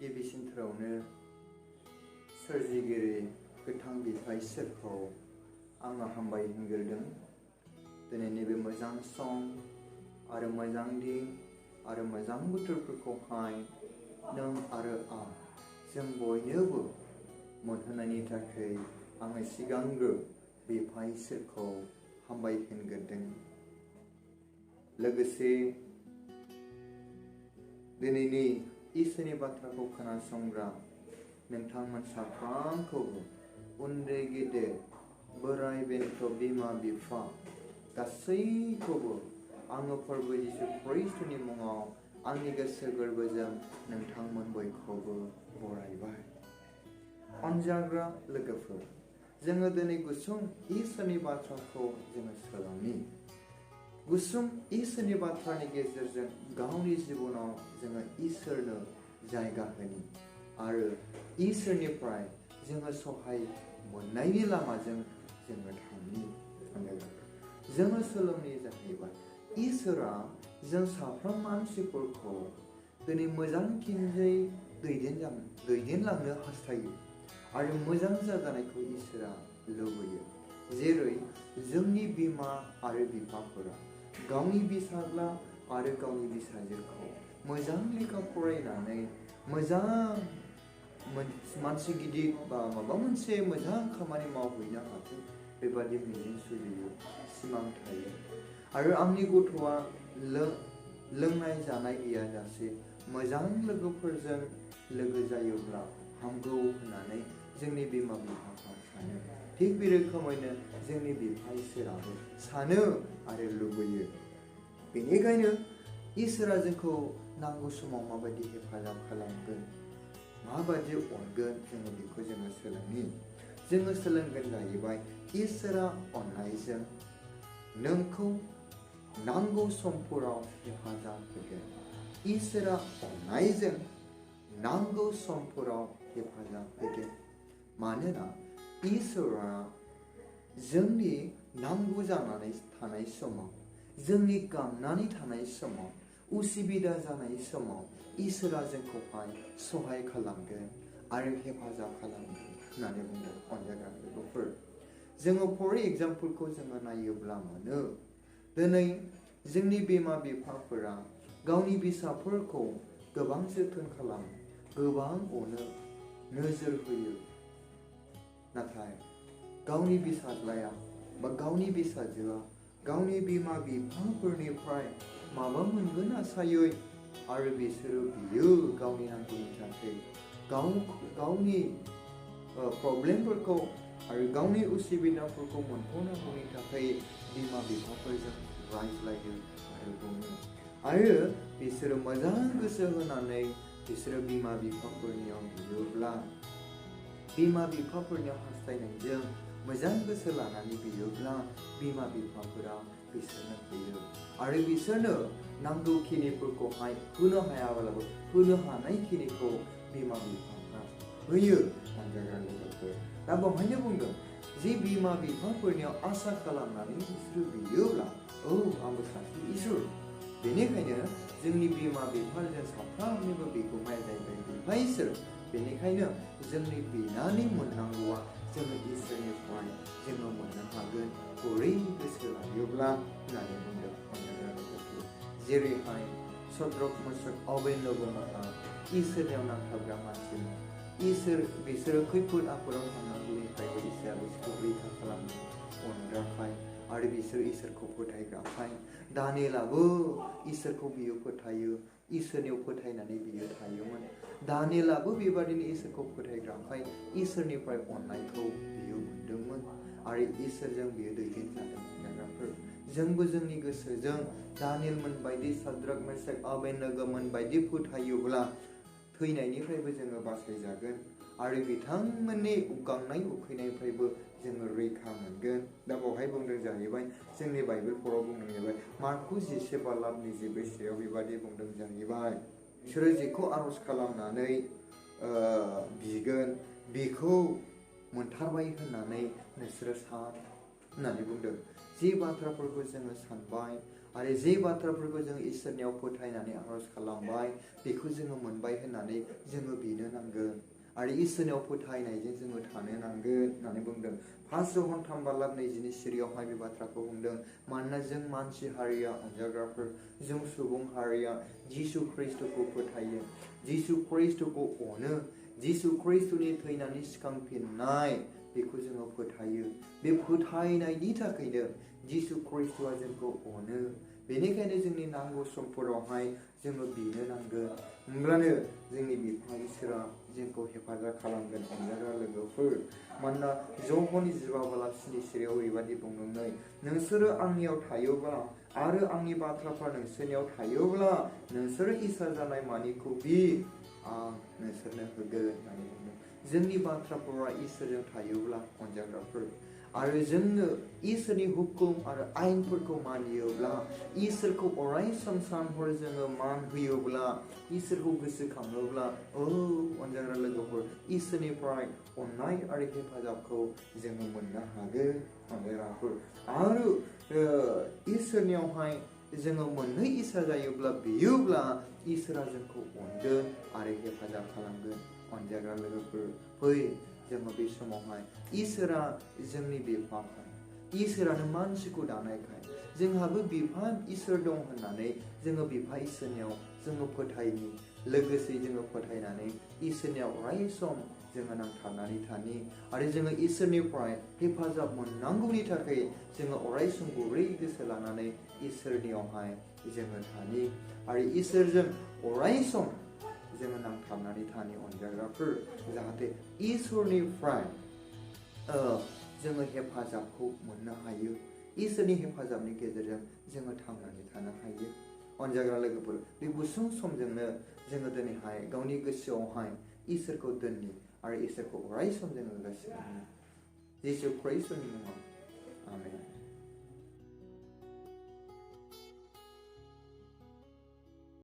गिबिसिनथारावनो सोरजिगिरि गोथां बिफा इसोरखौ आङो हामबाय होनग्रोदों। दिनैनि बे मोजां सम आरो मोजां दिन आरो मोजां बोथोरफोरखौहाय नों आरो आं जों बयनोबो मोनहोनायनि थाखाय आङो सिगांग्रो बिफा इसोरखौ हामबाय होनग्रोदों। लोगोसे दिनैनि इसोरनि बाथ्राखौ खोनासंग्रा नोंथांमोन साफ्रोमखौबो उन्दै गेदेर बोराय बेन्थ बिमा बिफा गासैखौबो आङो फोरबो जिसु ख्रीष्टनि मुङाव आंनि गोसो गोरबोजों नोंथांमोन बयखौबो बरायबाय। अनजाग्रा लोगोफोर, जोङो दिनै गुसुं इसोरनि बाथ्राखौ जोङो सोलोंनि। गुसुं इसोरनि बाथ्रानि गेजेरजों गावनि जिबनाव जोङो इसोरनो जायगा होनि आरो इसोरनिफ्राय जोङो सहाय मोननायनि लामाजों जोङो थांनि। जोङो सोलोंनाया जाहैबाय इसोरा जों साफ्रोम मानसिफोरखौ दिनै मोजांथिंजाय दैदेनलांनो हास्थायो आरो मोजां जाजानायखौ इसोरा लुबैयो। जेरै जोंनि बिमा आरो बिफाफोरा गावनि फिसाज्ला आरो गावनि फिसाजोखौ मोजां लेखा फरायनानै मोजां मानसि गिदिर बा माबा मोनसे मोजां खामानि मावहैनो हाथों बेबादि मिजिं सुजुयो, सिमां थायो। आरो आंनि गथ'आ लोंनाय जानाय गैयाजासे मोजां लोगोफोरजों लोगो जायोब्ला हामगौ होननानै जोंनि बिमा बिफाफ्रा सानो। थिग बे रोखोमैनो जोंनि बिफा इसोराबो सानो आरो लुबैयो। बेनिखायनो इसोरा जोंखौ नांगौ समाव माबायदि हेफाजाब खालामगोन, माबायदि अनगोन, जोङो बेखौ जोङो सोलोंनि। जोङो सोलोंगोन जाहैबाय इसोरा अननायजों नोंखौ नांगौ समफोराव हेफाजाब होगोन। इसोरा अननायजों नांगौ समफोराव हेफाजाब होगोन। मानोना इसोरा जोंनि नांगौ जानानै थानाय समाव, जोंनि गांनानै थानाय समाव, उसुबिदा जानाय समाव इसोरा जोंखौहाय सहाय खालामगोन आरो हेफाजाब खालामगोन होननानै बुंदों। अनजाग्रा लोगोफोर, जोङो फर एग्जाम्पलखौ जोङो नायोब्ला मोनो दिनै जोंनि बिमा बिफाफोरा गावनि फिसाफोरखौ गोबां जोथोन खालामो, गोबां अनो, नोजोर होयो। नाथाय गावनि फिसाज्लाया बा गावनि फिसाजोआ गावनि बिमा बिफाफोरनिफ्राय माबा मोनगोन आसायै आरो बिसोरो बियो गावनि नांगौनि थाखाय गावनि प्रब्लेमफोरखौ आरो गावनि उसुबिदाफोरखौ मोनफुंनांगौनि थाखाय बिमा बिफाफोरजों रायज्लायो आरो बुङो। आरो बिसोरो मोजां गोसो होनानै बिसोरो बिमा बिफाफोरनियाव बियोब्ला, बिमा बिफाफोरनियाव हास्थायनायजों मोजां गोसो लानानै बियोब्ला बिमा बिफाफोरा बिसोरनो होयो आरो बिसोरनो नांगौखिनिफोरखौहाय होनो हायाब्लाबो होनो हानायखिनिखौ बिमा बिफाफ्रा होयो। अनजाग्रा लोगोफोर, दा बेवहायनो बुंदों जे बिमा बिफाफोरनियाव आसा खालामनानै बिसोरो बियोब्ला आंबो सासे इसोर। बेनिखायनो जोंनि बिमा बिफाजों साफ्रोमनिबो बिगोमाया जाहैबाय बिफा इसोर। बेनिखायनो जोंनि बिनानै मोननांगौआ जोङो इसोरनिफ्राय जोङो मोननो हागोन गुरै गोसो लायोब्ला होननानै बुंदों। अनजाग्रा लोगोफोर, जेरैहाय सद्रक मेशक अबेदनगोमोनहा इसोरनियाव नांथाबग्रा मानसिमोन। बिसोरो खैफोद आफोदाव थांनांगौनिफ्रायबो इसोरा बिसोरखौ रैखा खालामनो अनग्राखाय आरो बिसोर इसोरखौ फोथायग्राखाय। दानियेलाबो इसोरखौ बियो फोथायो, इसोरनियाव फोथायनानै बियो थायोमोन। दानियेलाबो बेबादिनो इसोरखौ फोथायग्राखाय इसोरनिफ्राय अननायखौ बियो मोनदोंमोन आरो इसोरजों बियो दैदेनजादोंमोन। जोंबो जोंनि गोसोजों दानियेलमोन बायदि, सद्रक मेशक अबेदनगोमोन बायदि फोथायोब्ला थैनायनिफ्रायबो जोङो बासायजागोन आरो बिथांमोननि गांनाय उखैनायनिफ्रायबो जोङो रैखा मोनगोन। दा बेवहाय बुंदों जाहैबाय जोंनि बाइबेलफोराव बुंदों जाहैबाय मार्कुस 11:22 बेबादि बुंदों जाहैबाय बिसोरो जेखौ आर'ज खालामनानै बिगोन बेखौ मोनथारबाय होननानै नोंसोरो सान होननानै बुंदों। जे बाथ्राफोरखौ जोङो सानबाय आरो जे बाथ्राफोरखौ जों इसोरनियाव फोथायनानै आरज खालामबाय बेखौ जोङो मोनबाय होननानै जोङो बिनो नांगोन आरो इसोरनियाव फोथायनायजों जोङो थानो नांगोन होननानै बुंदों। 1 जन 3:20 सिरियावहाय बे बाथ्राखौ बुंदों। मानोना जों मानसि हारिया अनजाग्राफोर, जों सुबुं हारिया जिसु ख्रिस्टखौ फोथायो, जिसु ख्रिस्टखौ अनो, जिसु ख्रिस्टनि थैनानै सिखांफिननाय बेखौ जोङो फोथायो। बे फोथायनायनि थाखायनो जिसु ख्रिस्टआ जोंखौ अनो। बेनिखायनो जोंनि नांगौ समफोरावहाय जोङो बिनो नांगोन। होमब्लानो जोंनि बिफा इसोरा जोंखौ हेफाजाब खालामगोन अनजाग्रा लोगोफोर। मानोना जहन 15:7 सिरियाव ओरैबायदि बुंदों, नोंसोरो आंनियाव थायोब्ला आरो आंनि बाथ्राफ्रा नोंसोरनियाव थायोब्ला नोंसोरो इसोर जानाय मानिखौ आं नोंसोरनो होगोन होननानै बुंदों। जोंनि बाथ्राफोरा इसोरजों थायोब्ला अनजाग्राफोर आरो जोंनो इसोरनि हुकुम आरो आयेनफोरखौ मानियोब्ला, इसोरखौ अराय सम सान हर जोङो मान होयोब्ला, इसोरखौ गोसोखाङोब्ला, अनजाग्रा लोगोफोर, इसोरनिफ्राय अननाय आरो हेफाजाबखौ जोङो मोननो हागोन अनजाग्राफोर। आरो इसोरनियावहाय जोङो मोननै इसोर जायोब्ला बियोब्ला इसोरा जोंखौ अनगोन आरो हेफाजाब खालामगोन अनजाग्रा लोगोफोर। फै जोङो बे समावहाय इसोरा जोंनि बिफाखाय, इसोरानो मानसिखौ दानायखाय जोंहाबो बिफा इसोर दं होननानै जोङो बिफा इसोरनियाव जोङो फोथायनि, लोगोसे जोङो फोथायनानै इसोरनियाव अराय सम जोङो नांथाबनानै थानि आरो जोङो इसोरनिफ्राय हेफाजाब मोननांगौनि थाखाय जोङो अराय सम गुरै गोसो लानानै इसोरनियावहाय जोङो थानि आरो इसोरजों अराय सम जोङो नांथाबनानै थानि अनजाग्राफोर, जाहाथे इसोरनिफ्राय जोङो हेफाजाबखौ मोननो हायो। इसोरनि हेफाजाबनि गेजेरजों जोङो थांनानै थानो हायो अनजाग्रा लोगोफोर। बे गुसुं समजोंनो जोङो दिनैहाय गावनि गोसोआवहाय इसोरखौ दोननि आरो इसोरखौ अराय सम जोङो गोसोखांनि। जिसु ख्रिस्टनि मुङाव आमेन।